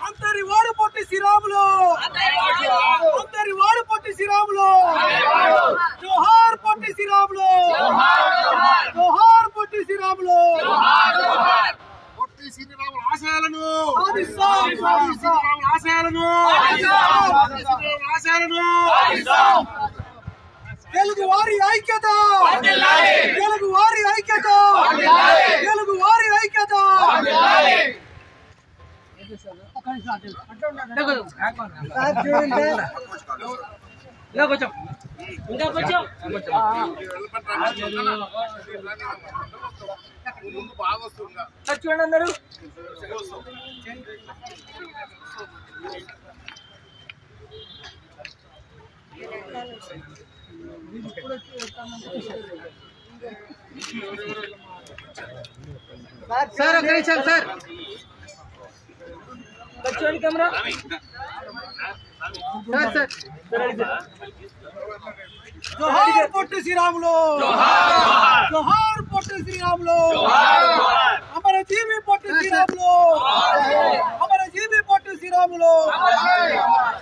అంతరివాడు పొట్టి శ్రీరాములు, అంతరివాడు పొట్టి శ్రీరాములు, జోహార్ పొట్టి శ్రీరాములు, జోహార్ పొట్టి శ్రీరాములు, పొట్టి శ్రీరాముల ఆశయాలను తెలుగు వారి ఐక్యత, తెలుగు వారి ఐక్యత, తెలుగు వారి ఐక్యత. చూడండి అందరూ సార్ ఒక నిమిషం సార్ చూడండి కెమెరా సార్ జోహార్ పొట్టి శ్రీరాములు, జోహార్ పొట్టి శ్రీరాములు, అమరజీవి పొట్టి శ్రీరాములు, అమరజీవి పొట్టి శ్రీరాములు,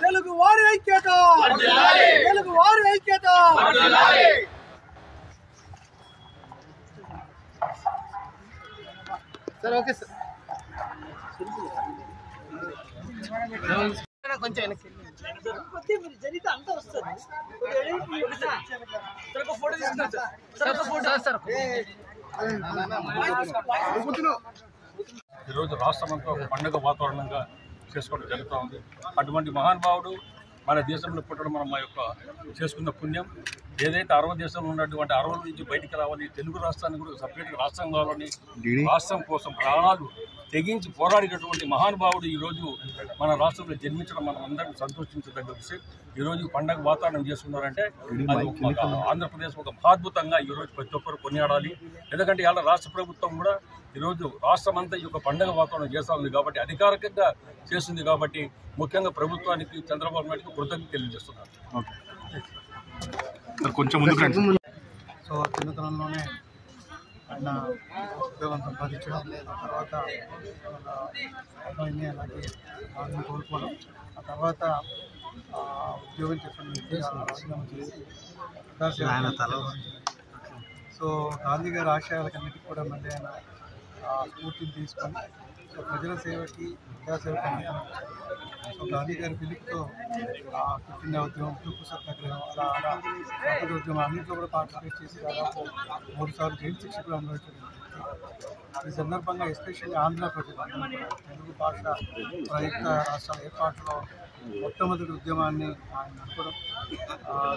తెలుగు వారి ఐక్యత, తెలుగు వారి ఐక్యత. సార్ ఓకే సార్ కొంచెం వెనక్కి మీరు జరిగితే అంతా వస్తుంది. ఫోటో తీసుకుంటారు. ఈరోజు రాష్ట్రమంతా ఒక పండుగ వాతావరణంగా చేసుకోవడం జరుగుతూ ఉంది. అటువంటి మహానుభావుడు మన దేశంలో పుట్టడం మనం మా యొక్క చేసుకున్న పుణ్యం. ఏదైతే 60 దేశంలో ఉన్నటువంటి 60 నుంచి బయటికి రావాలి, తెలుగు రాష్ట్రానికి కూడా సపరేట్గా రాష్ట్రం కావాలని రాష్ట్రం కోసం ప్రాణాలు తెగించి పోరాడినటువంటి మహానుభావుడు ఈరోజు మన రాష్ట్రంలో జన్మించడం మనం అందరం సంతోషించదగ్గ విషయం. ఈరోజు పండగ వాతావరణం చేస్తున్నారంటే అది ఆంధ్రప్రదేశ్ ఒక మహాద్భుతంగా ఈరోజు ప్రతి ఒక్కరు కొనియాడాలి. ఎందుకంటే ఇలా రాష్ట్ర ప్రభుత్వం కూడా ఈరోజు రాష్ట్రం అంతా ఈ యొక్క పండగ వాతావరణం చేస్తుంది కాబట్టి, అధికారికంగా చేస్తుంది కాబట్టి, ముఖ్యంగా ప్రభుత్వానికి చంద్రబాబు నాయుడుకి కృతజ్ఞతలు తెలియజేస్తున్నారు. కొంచెం సో చిన్నతనంలోనే ఆయన ఉద్యోగం సంపాదించడం, తర్వాత అబ్బాయిని అలాగే వాళ్ళని కోల్పోవడం, ఆ తర్వాత ఉద్యోగం చేసి సో గాంధీ గారి ఆశయాలకన్నిటికీ కూడా మళ్ళీ ఆయన స్ఫూర్తిని తీసుకొని సో ప్రజల సేవకి, విద్యాసేవకి సో గాంధీ గారి పిలుపుతో క్విట్ ఇండియా ఉద్యమం, ఉప్పు సత్యాగ్రహం, అలా ఉద్యమం అన్నింటిలో కూడా పార్టిసిపేట్ చేసి దాదాపు 3 సార్లు జైలు శిక్ష కూడా అనుభవించడం. ఈ సందర్భంగా ఎస్పెషల్లీ ఆంధ్ర ప్రజలు తెలుగు భాష ప్రయుక్త రాష్ట్రాల ఏర్పాటులో మొట్టమొదటి ఉద్యమాన్ని ఆయన నడపడం,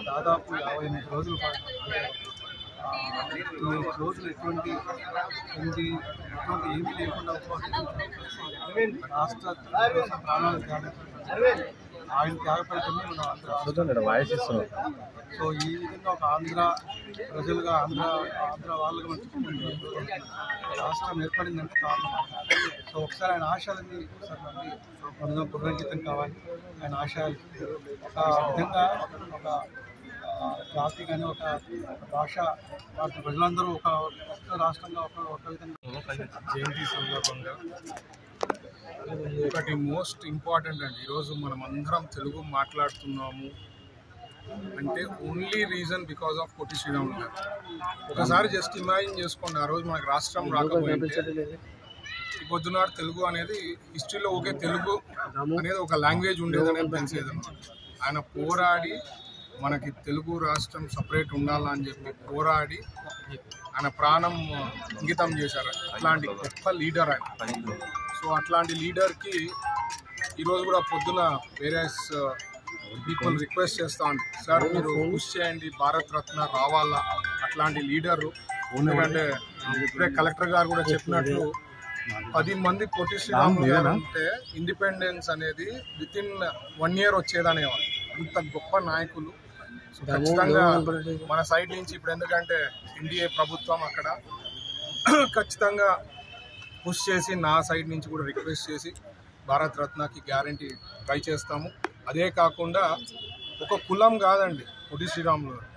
దాదాపు 58 రోజుల పాటు, ఈ రోజులు ఎటువంటి ఏమీ లేకుండా రాష్ట్ర ప్రాణాలు ఆయన త్యాగపడటమే మనం ఆంధ్ర. సో ఈ విధంగా ఒక ఆంధ్ర ప్రజలుగా ఆంధ్ర వాళ్ళుగా మనం రాష్ట్రం ఏర్పడిందంటే కారణం. సో ఒకసారి ఆయన ఆశయాలన్నీ మనం పునరంకితం కావాలి. ఆయన ఆశయాలు ఒక విధంగా ఒక జాతి కానీ ఒక భాష వాటి ప్రజలందరూ ఒక రాష్ట్రంగా ఒక విధంగా జయంతి సందర్భంగా ఒకటి మోస్ట్ ఇంపార్టెంట్ అండి. ఈరోజు మనం అందరం తెలుగు మాట్లాడుతున్నాము అంటే only reason because of Potti Sriramulu గారు. ఒకసారి జస్ట్ ఇమాజిన్ చేసుకోండి, ఆ రోజు మనకు రాష్ట్రం రాకపోయింటే ఈ పొద్దునాడు తెలుగు అనేది హిస్టరీలో ఓకే తెలుగు అనేది ఒక లాంగ్వేజ్ ఉండేదని తెలిసేది అనమాట. ఆయన పోరాడి మనకి తెలుగు రాష్ట్రం సపరేట్ ఉండాలని చెప్పి పోరాడి ఆయన ప్రాణం అంకితం చేశారు. అట్లాంటి గొప్ప లీడర్ ఆయన. సో అట్లాంటి లీడర్కి ఈరోజు కూడా పొద్దున వేరే పీపుల్ రిక్వెస్ట్ చేస్తూ ఉంది, సార్ మీరు పుష్ చేయండి, భారత్ రత్న రావాలా అట్లాంటి లీడరు. ఎందుకంటే ఇప్పుడే కలెక్టర్ గారు కూడా చెప్పినట్లు 10 మంది పొట్టి శ్రీరాములు గారు ఉంటే ఇండిపెండెన్స్ అనేది విత్ ఇన్ 1 year వచ్చేదనేవాళ్ళు. అంత గొప్ప నాయకులు. సో ఖచ్చితంగా మన సైడ్ నుంచి ఇప్పుడు ఎందుకంటే ఎన్డీఏ ప్రభుత్వం అక్కడ ఖచ్చితంగా పుష్ చేసి నా సైడ్ నుంచి కూడా రిక్వెస్ట్ చేసి భారత రత్నకి గ్యారంటీ ట్రై చేస్తాము. అదే కాకుండా ఒక కులం కాదండి పొట్టి శ్రీరాములు గారు.